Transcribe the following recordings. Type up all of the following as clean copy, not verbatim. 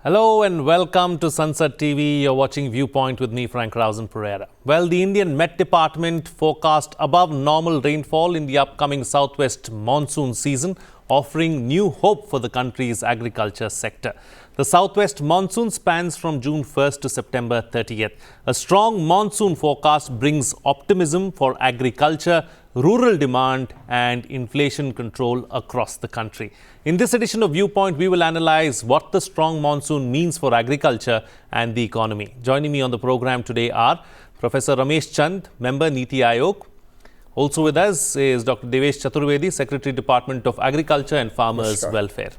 Hello and welcome to Sansad TV. You're watching Viewpoint with me, Frank Rausan Pereira. Well, the Indian Met Department forecast above normal rainfall in the upcoming southwest monsoon season, offering new hope for the country's agriculture sector. The southwest monsoon spans from June 1st to September 30th. A strong monsoon forecast brings optimism for agriculture, rural demand and inflation control across the country. In this edition of Viewpoint, we will analyze what the strong monsoon means for agriculture and the economy. Joining me on the program today are Professor Ramesh Chand, member NITI Aayog. Also with us is Dr. Devesh Chaturvedi, Secretary, Department of Agriculture and Farmers Welfare.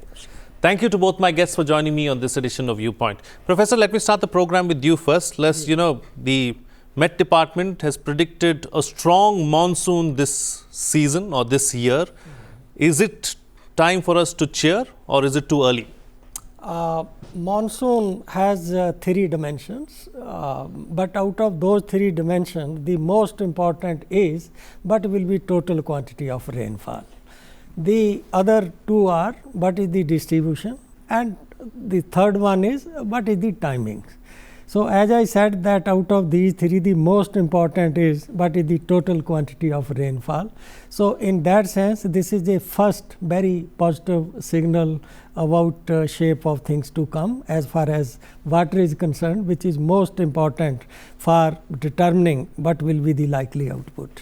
Thank you to both my guests for joining me on this edition of Viewpoint. Professor, let me start the program with you first. The Met Department has predicted a strong monsoon this season or this year. Is it time for us to cheer or is it too early? Monsoon has three dimensions, but out of those three dimensions, the most important is what will be total quantity of rainfall. The other two are what is the distribution, and the third one is what is the timing. So, as I said that out of these three, the most important is what is the total quantity of rainfall. So, in that sense, this is a first very positive signal about shape of things to come as far as water is concerned, which is most important for determining what will be the likely output.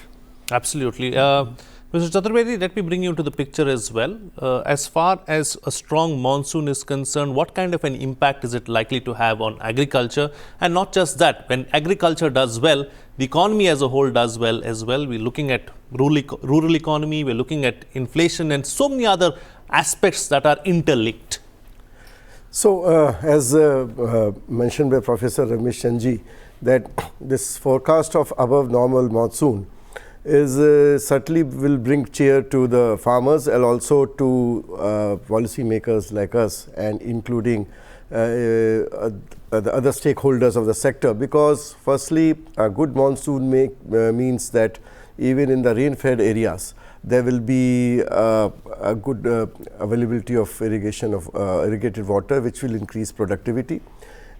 Absolutely. Mr. Chaturvedi, let me bring you into the picture as well. As far as a strong monsoon is concerned, what kind of an impact is it likely to have on agriculture? And not just that, when agriculture does well, the economy as a whole does well as well. We're looking at rural economy, we're looking at inflation and so many other aspects that are interlinked. So, as mentioned by Professor Ramesh Chandji, that this forecast of above normal monsoon is certainly will bring cheer to the farmers and also to policy makers like us, and including the other stakeholders of the sector, because firstly a good monsoon means that even in the rain-fed areas there will be a good availability of irrigation of irrigated water, which will increase productivity,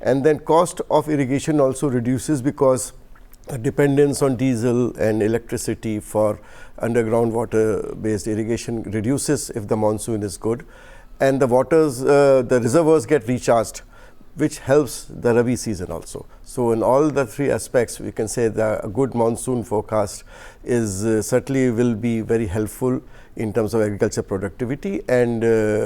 and then cost of irrigation also reduces because dependence on diesel and electricity for underground water based irrigation reduces if the monsoon is good, and the reservoirs get recharged, which helps the Rabi season also. So, in all the three aspects, we can say that a good monsoon forecast is certainly will be very helpful in terms of agriculture productivity, and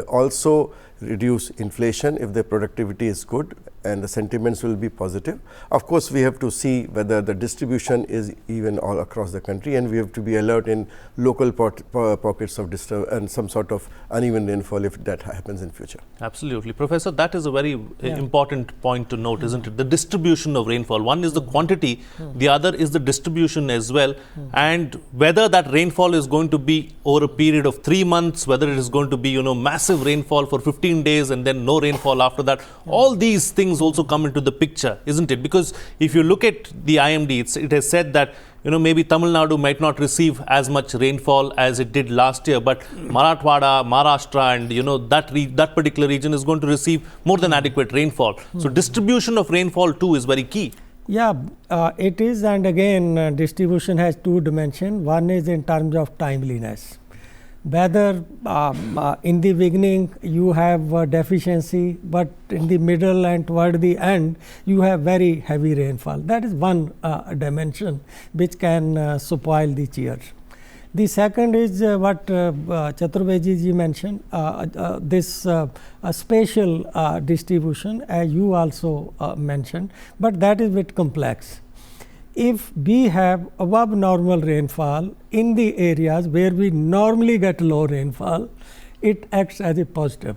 also reduce inflation if the productivity is good and the sentiments will be positive. Of course, we have to see whether the distribution is even all across the country, and we have to be alert in local pockets of and some sort of uneven rainfall if that happens in future. Absolutely. Professor, that is a very important point to note, isn't it? The distribution of rainfall. One is the quantity, the other is the distribution as well, and whether that rainfall is going to be over a period of 3 months, whether it is going to be massive rainfall for 15 days and then no rainfall after that. All these things also come into the picture, isn't it? Because if you look at the IMD, it has said that maybe Tamil Nadu might not receive as much rainfall as it did last year, but Marathwada, Maharashtra and that particular region is going to receive more than adequate rainfall. So distribution of rainfall too is very key. Yeah, it is, and again distribution has two dimensions. One is in terms of timeliness. Whether in the beginning you have deficiency, but in the middle and toward the end you have very heavy rainfall. That is one dimension which can spoil the cheer. The second is what Chaturvedi ji mentioned, this spatial distribution, as you also mentioned, but that is a bit complex. If we have above normal rainfall in the areas where we normally get low rainfall, it acts as a positive.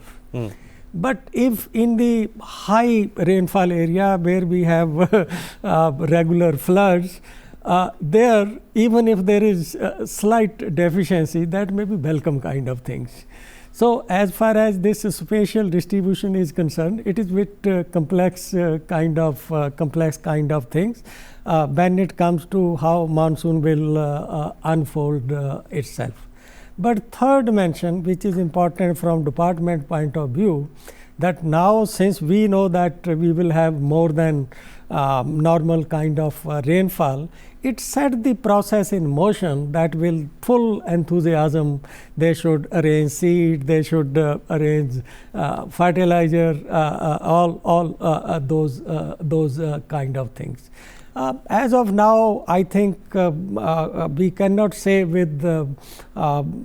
But if in the high rainfall area where we have regular floods, there even if there is slight deficiency, that may be welcome kind of things. So, as far as this spatial distribution is concerned, it is with complex kind of things when it comes to how monsoon will unfold itself. But third dimension, which is important from department point of view, that now, since we know that we will have more than normal kind of rainfall, it set the process in motion that will full enthusiasm. They should arrange seed, they should arrange fertilizer, all those kind of things. As of now, I think we cannot say with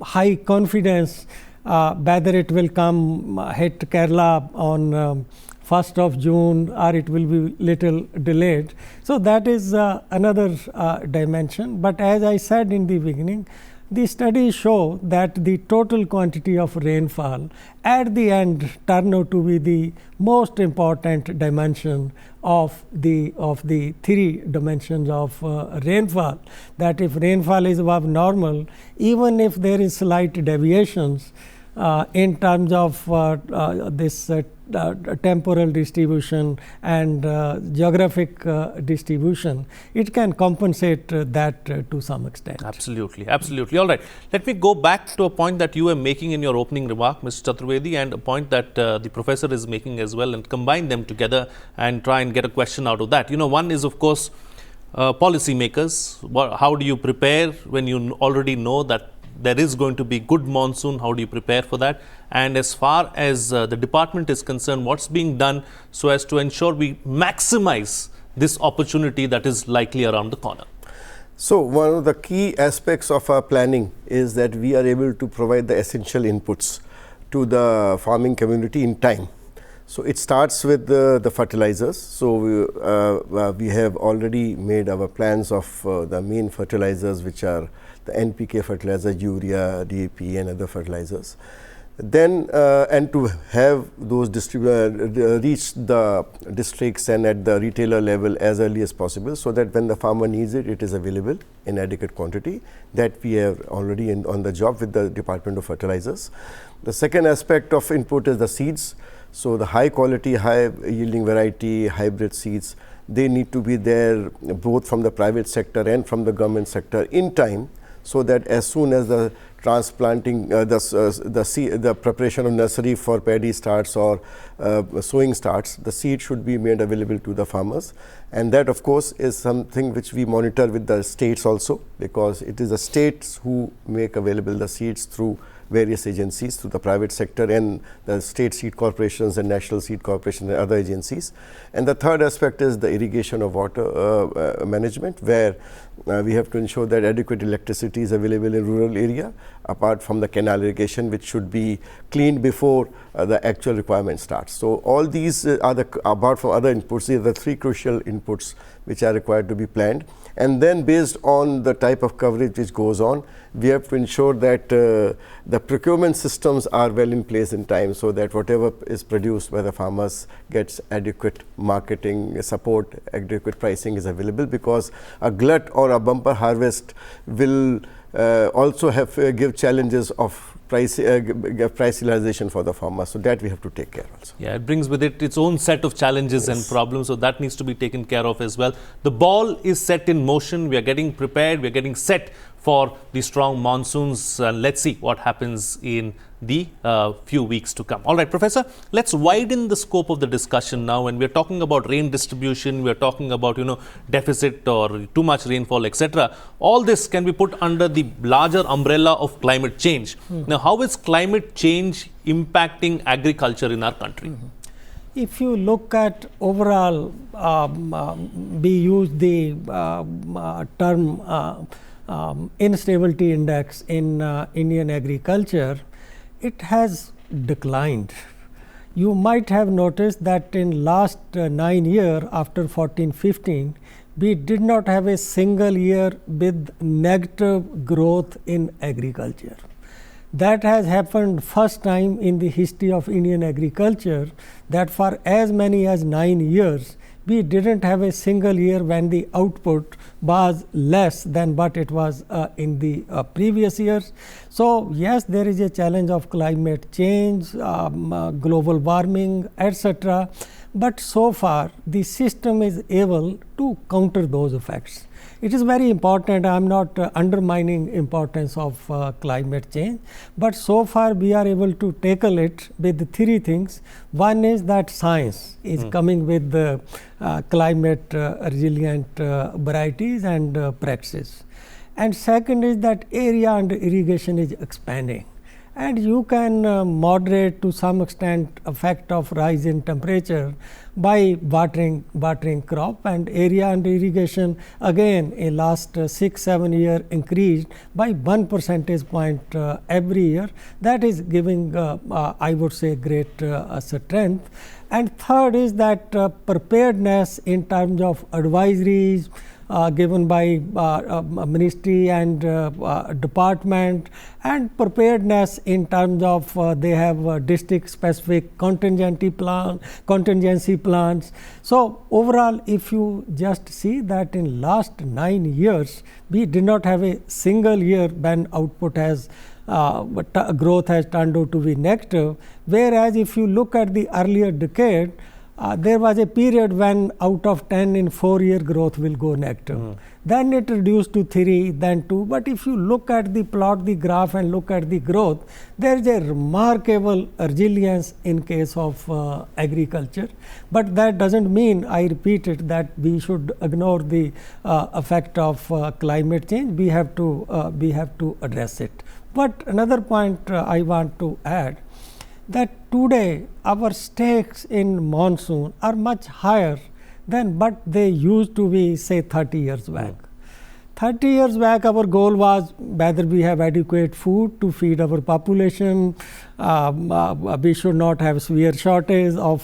high confidence whether it will come hit Kerala on 1st of June or it will be little delayed. So that is another dimension. But as I said in the beginning, the studies show that the total quantity of rainfall at the end turn out to be the most important dimension of the three dimensions of rainfall. That if rainfall is above normal, even if there is slight deviations in terms of this temporal distribution and geographic distribution, it can compensate that to some extent. Absolutely, absolutely. All right. Let me go back to a point that you were making in your opening remark, Mr. Chaturvedi, and a point that the professor is making as well, and combine them together and try and get a question out of that. One is, of course, policy makers. How do you prepare when you already know that there is going to be good monsoon? How do you prepare for that? And as far as the department is concerned, what's being done so as to ensure we maximize this opportunity that is likely around the corner? So one of the key aspects of our planning is that we are able to provide the essential inputs to the farming community in time. So it starts with the fertilizers. So we have already made our plans of the main fertilizers, which are the NPK fertilizer, urea, DAP and other fertilizers. Then and to have those reach the districts and at the retailer level as early as possible, so that when the farmer needs it, it is available in adequate quantity. That we have already on the job with the Department of Fertilizers. The second aspect of input is the seeds. So the high quality, high yielding variety, hybrid seeds, they need to be there both from the private sector and from the government sector in time, so that as soon as the transplanting, the preparation of nursery for paddy starts or sowing starts, the seed should be made available to the farmers. And that, of course, is something which we monitor with the states also, because it is the states who make available the seeds through various agencies, through the private sector and the state seed corporations and national seed corporation and other agencies. And the third aspect is the irrigation of water management, where we have to ensure that adequate electricity is available in rural area, apart from the canal irrigation, which should be cleaned before the actual requirement starts. So all these are apart from other inputs, these are the three crucial inputs which are required to be planned. And then based on the type of coverage which goes on, we have to ensure that the procurement systems are well in place in time, so that whatever is produced by the farmers gets adequate marketing support, adequate pricing is available, because a glut or a bumper harvest will also have give challenges of price realization for the farmer. So that we have to take care also. Yeah, it brings with it its own set of challenges and problems, so that needs to be taken care of as well. The ball is set in motion. We are getting prepared. We are getting set for the strong monsoons. Let's see what happens in the few weeks to come. All right, Professor, let's widen the scope of the discussion now. When we're talking about rain distribution, we're talking about, deficit or too much rainfall, etc. All this can be put under the larger umbrella of climate change. Now, how is climate change impacting agriculture in our country? If you look at overall, we use the term instability index in Indian agriculture. It has declined. You might have noticed that in last 9 years, after 14-15, we did not have a single year with negative growth in agriculture. That has happened first time in the history of Indian agriculture, that for as many as 9 years, we didn't have a single year when the output was less than what it was in the previous years. So yes, there is a challenge of climate change, global warming, etc. but so far the system is able to counter those effects. It is very important. I am not undermining importance of climate change, but so far we are able to tackle it with three things. One is that science is coming with the climate resilient varieties and practices. And second is that area under irrigation is expanding. And you can moderate to some extent effect of rise in temperature by watering crop, and area under irrigation again in last 6-7 years increased by 1 percentage point every year. That is giving I would say great strength. And third is that preparedness in terms of advisories given by ministry and department, and preparedness in terms of they have district specific contingency plans. So overall, if you just see that in last 9 years we did not have a single year when output has growth has turned out to be negative, whereas if you look at the earlier decade, there was a period when out of 10 in 4 year growth will go negative. Then it reduced to 3, then 2. But if you look at the plot, the graph and look at the growth, there is a remarkable resilience in case of agriculture. But that does not mean, I repeat it, that we should ignore the effect of climate change. We have to address it. But another point I want to add, that today our stakes in monsoon are much higher than what they used to be, say 30 years back. 30 years back our goal was whether we have adequate food to feed our population, we should not have severe shortage of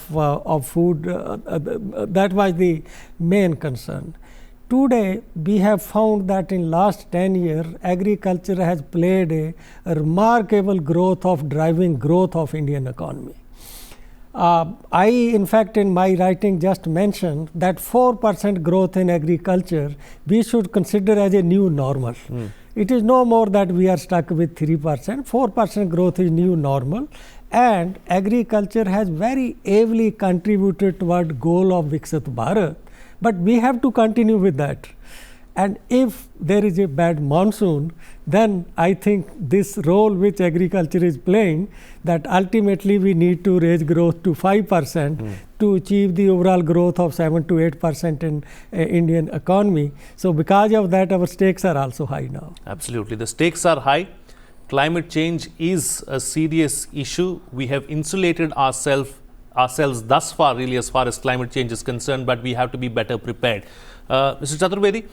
food, that was the main concern. Today we have found that in last 10 years agriculture has played a remarkable growth of driving growth of Indian economy. I in fact in my writing just mentioned that 4% growth in agriculture we should consider as a new normal. It is no more that we are stuck with 3%, 4% growth is new normal, and agriculture has very ably contributed toward goal of Viksit Bharat. But we have to continue with that. And if there is a bad monsoon, then I think this role which agriculture is playing, that ultimately we need to raise growth to 5% to achieve the overall growth of 7 to 8% in Indian economy. So because of that, our stakes are also high now. Absolutely. The stakes are high. Climate change is a serious issue. We have insulated ourselves thus far, really, as far as climate change is concerned, but we have to be better prepared. Mr. Chaturvedi,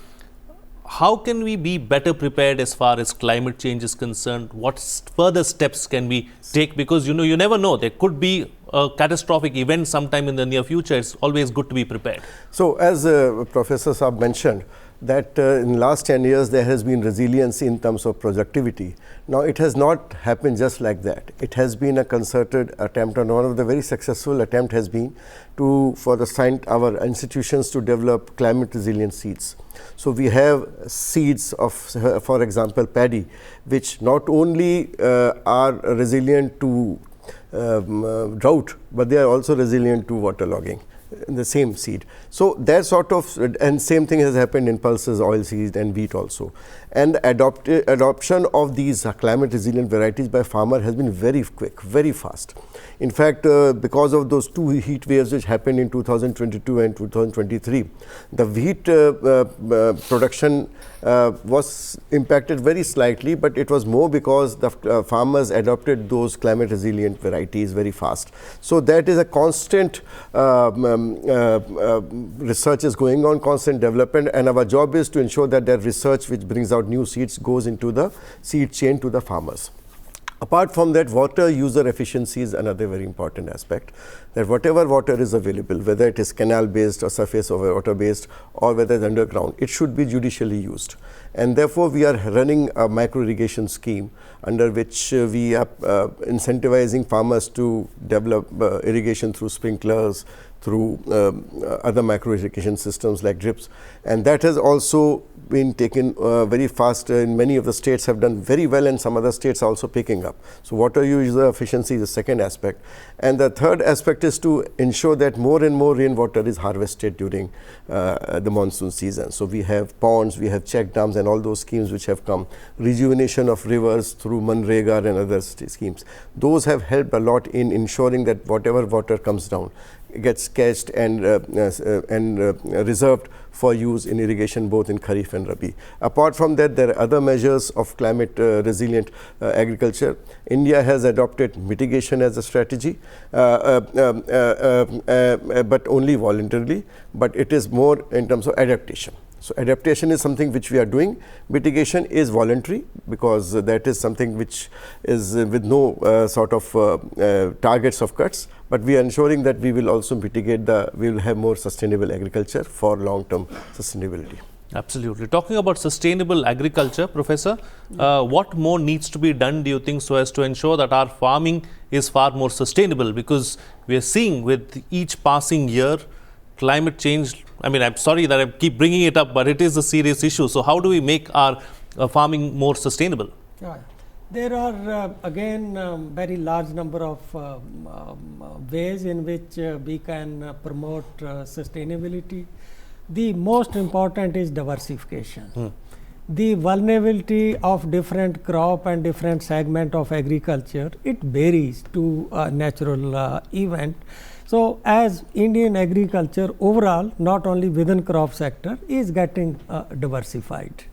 how can we be better prepared as far as climate change is concerned? What further steps can we take? Because you never know, there could be a catastrophic event sometime in the near future. It's always good to be prepared. So as Professor Saab mentioned, that in last 10 years there has been resiliency in terms of productivity. Now it has not happened just like that. It has been a concerted attempt, and one of the very successful attempt has been for our institutions to develop climate resilient seeds. So we have seeds of, for example, paddy, which not only are resilient to drought, but they are also resilient to waterlogging. The same seed. So that sort of, and same thing has happened in pulses, oilseed and wheat also. And adoption of these climate resilient varieties by farmer has been very quick, very fast. In fact, because of those two heat waves which happened in 2022 and 2023, the wheat production was impacted very slightly, but it was more because the farmers adopted those climate resilient varieties very fast. So that is a constant research is going on, constant development, and our job is to ensure that that research which brings out new seeds goes into the seed chain to the farmers. Apart from that, water user efficiency is another very important aspect, that whatever water is available, whether it is canal based or surface or water based or whether it's underground, it should be judicially used. And therefore we are running a micro irrigation scheme under which we are incentivizing farmers to develop irrigation through sprinklers, through other macro irrigation systems like drips, and that has also been taken very fast. In many of the states have done very well, and some other states are also picking up. So water use efficiency is the second aspect, and the third aspect is to ensure that more and more rainwater is harvested during the monsoon season. So we have ponds, we have check dams, and all those schemes which have come, rejuvenation of rivers through Manrega and other schemes. Those have helped a lot in ensuring that whatever water comes down gets cached and reserved for use in irrigation both in Kharif and Rabi. Apart from that, there are other measures of climate resilient agriculture. India has adopted mitigation as a strategy, but only voluntarily, but it is more in terms of adaptation. So adaptation is something which we are doing. Mitigation is voluntary, because that is something which is with no sort of targets of cuts, but we are ensuring that we will also mitigate we will have more sustainable agriculture for long-term sustainability. Absolutely. Talking about sustainable agriculture, Professor, what more needs to be done, do you think, so as to ensure that our farming is far more sustainable? Because we are seeing with each passing year, climate change, I mean, I'm sorry that I keep bringing it up, but it is a serious issue. So how do we make our farming more sustainable? Yeah. There are again very large number of ways in which we can promote sustainability. The most important is diversification. The vulnerability of different crop and different segment of agriculture, it varies to a natural event. So as Indian agriculture overall, not only within crop sector, is getting diversified.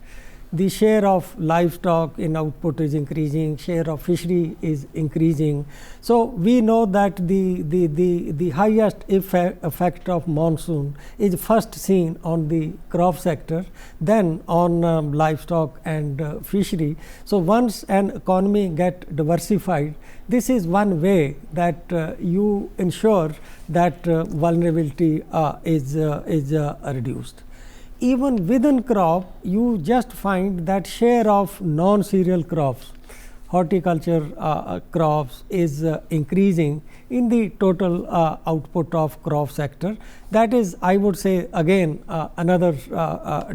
The share of livestock in output is increasing, share of fishery is increasing. So we know that the highest effect of monsoon is first seen on the crop sector, then on livestock and fishery. So once an economy get diversified, this is one way that you ensure that vulnerability is reduced. Even within crop, you just find that share of non-cereal crops, horticulture crops is increasing in the total output of crop sector. That is, I would say, again another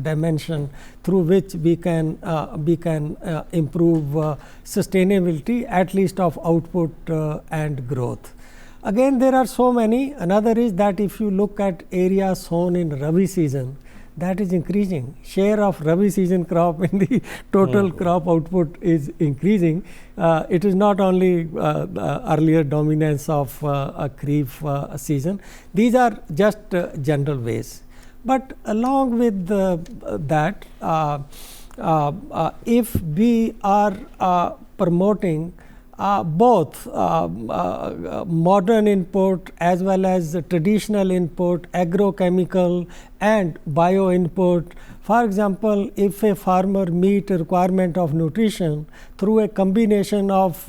dimension through which we can improve sustainability, at least of output and growth. Again, there are so many. Another is that if you look at areas sown in Rabi season, that is increasing. Share of Rabi season crop in the total crop output is increasing. It is not only earlier dominance of a Kharif season. These are just general ways. But along with that, if we are promoting both modern input as well as traditional input, agrochemical and bio input. For example, if a farmer meet a requirement of nutrition through a combination of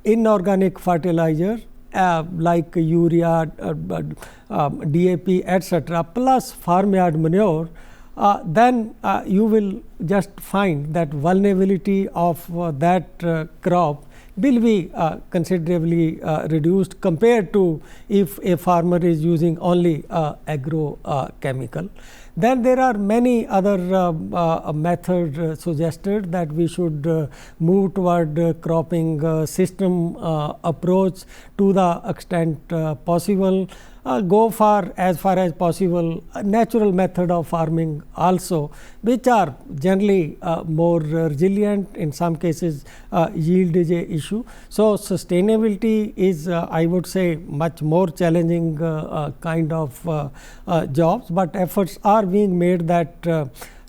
inorganic fertilizer like urea, DAP, etc., plus farmyard manure, then you will just find that vulnerability of that crop will be considerably reduced compared to if a farmer is using only agrochemical. Then there are many other methods suggested that we should move toward cropping system approach to the extent possible. Go for as possible natural method of farming also, which are generally more resilient. In some cases yield is a issue. So sustainability is I would say much more challenging kind of jobs, but efforts are being made that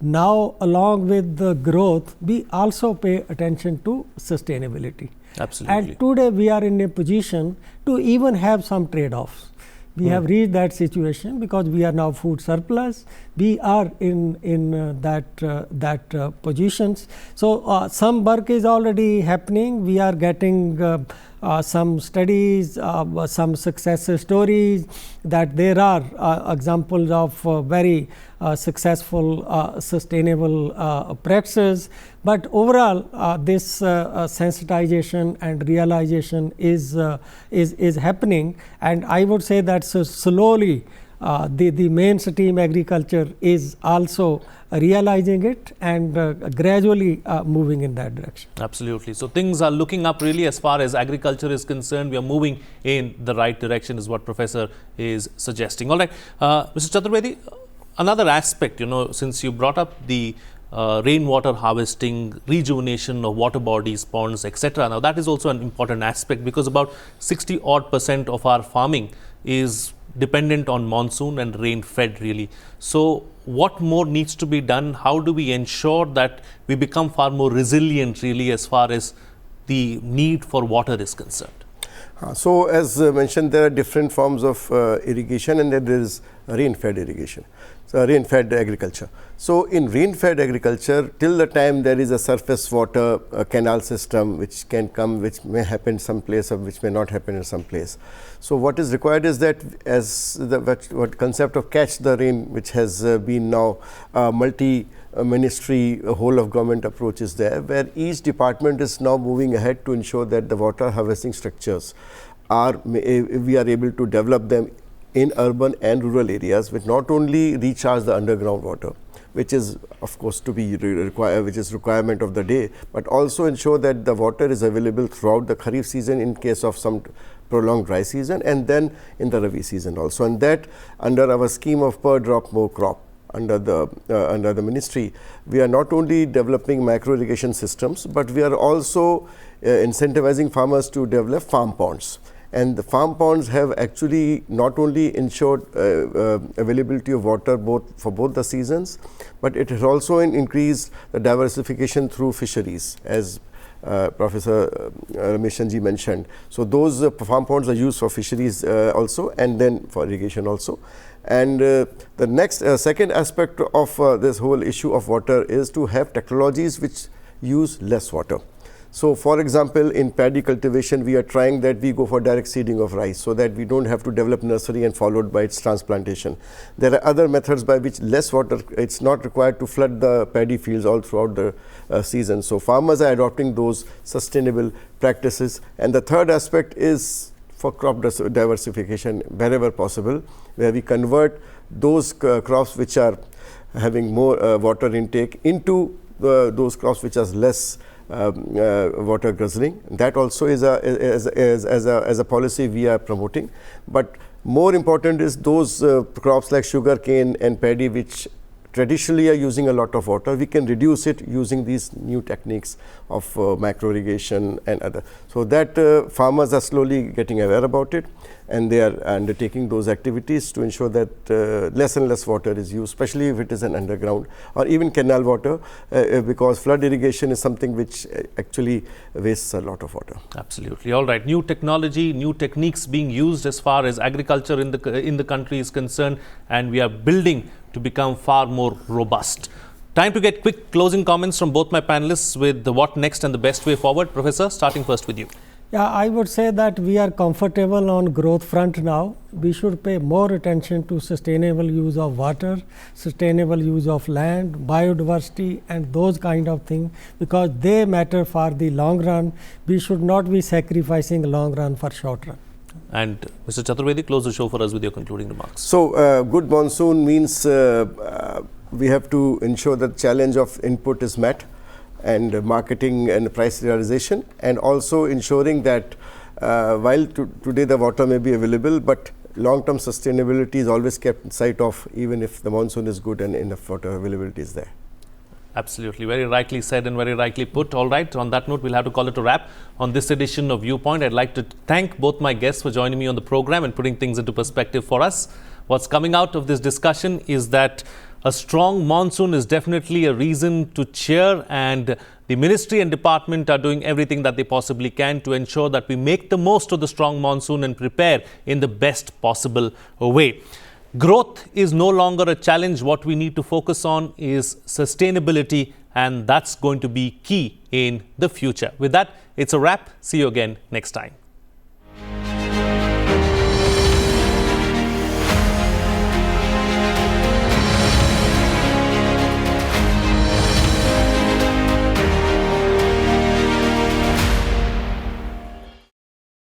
now along with the growth we also pay attention to sustainability. Absolutely. And today we are in a position to even have some trade-offs. We have reached that situation because we are now food surplus. We are in that positions. So some work is already happening. We are getting some studies, some success stories, that there are examples of very successful sustainable practices. But overall, this sensitization and realization is happening, and I would say that slowly the mainstream agriculture is also realizing it and gradually moving in that direction. Absolutely. So things are looking up really as far as agriculture is concerned. We are moving in the right direction is what Professor is suggesting. All right, Mr. Chaturvedi, another aspect, since you brought up the rainwater harvesting, rejuvenation of water bodies, ponds, etc. Now that is also an important aspect, because about 60% of our farming is dependent on monsoon and rain fed really. So what more needs to be done? How do we ensure that we become far more resilient really as far as the need for water is concerned? So as mentioned, there are different forms of irrigation, and then there is rain-fed irrigation, so rain-fed agriculture. So in rain-fed agriculture, till the time there is a surface water canal system which can come, which may happen some place or which may not happen in some place. So what is required is that, as the what concept of catch the rain, which has been now multi-ministry whole of government approach is there, where each department is now moving ahead to ensure that the water harvesting structures we are able to develop them in urban and rural areas, which not only recharge the underground water, which is of course to be required, which is requirement of the day, but also ensure that the water is available throughout the Kharif season in case of some prolonged dry season, and then in the Rabi season also. And that under our scheme of per drop more crop under the ministry, we are not only developing macro irrigation systems, but we are also incentivizing farmers to develop farm ponds. And the farm ponds have actually not only ensured availability of water for both the seasons, but it has also increased the diversification through fisheries, as Professor Ramesh mentioned. So those farm ponds are used for fisheries also, and then for irrigation also. And the next second aspect of this whole issue of water is to have technologies which use less water. So for example, in paddy cultivation, we are trying that we go for direct seeding of rice, so that we don't have to develop nursery and followed by its transplantation. There are other methods by which less water, it's not required to flood the paddy fields all throughout the season. So farmers are adopting those sustainable practices. And the third aspect is for crop diversification wherever possible, where we convert those crops which are having more water intake into those crops which are less water guzzling. That also is a policy we are promoting. But more important is those crops like sugarcane and paddy, which traditionally are using a lot of water. We can reduce it using these new techniques of macro irrigation and other. So that farmers are slowly getting aware about it, and they are undertaking those activities to ensure that less and less water is used, especially if it is an underground or even canal water, because flood irrigation is something which actually wastes a lot of water. Absolutely. All right. New technology, new techniques being used as far as agriculture in the country is concerned, and we are building to become far more robust. Time to get quick closing comments from both my panelists with the what next and the best way forward. Professor, starting first with you. Yeah, I would say that we are comfortable on growth front now. We should pay more attention to sustainable use of water, sustainable use of land, biodiversity, and those kind of things, because they matter for the long run. We should not be sacrificing long run for short run. And Mr. Chaturvedi, close the show for us with your concluding remarks. So good monsoon means we have to ensure that challenge of input is met, and marketing and price realization, and also ensuring that while today the water may be available, but long-term sustainability is always kept in sight of, even if the monsoon is good and enough water availability is there. Absolutely. Very rightly said and very rightly put. All right. On that note, we'll have to call it a wrap on this edition of Viewpoint. I'd like to thank both my guests for joining me on the program and putting things into perspective for us. What's coming out of this discussion is that a strong monsoon is definitely a reason to cheer, and the ministry and department are doing everything that they possibly can to ensure that we make the most of the strong monsoon and prepare in the best possible way. Growth is no longer a challenge. What we need to focus on is sustainability, and that's going to be key in the future. With that, it's a wrap. See you again next time.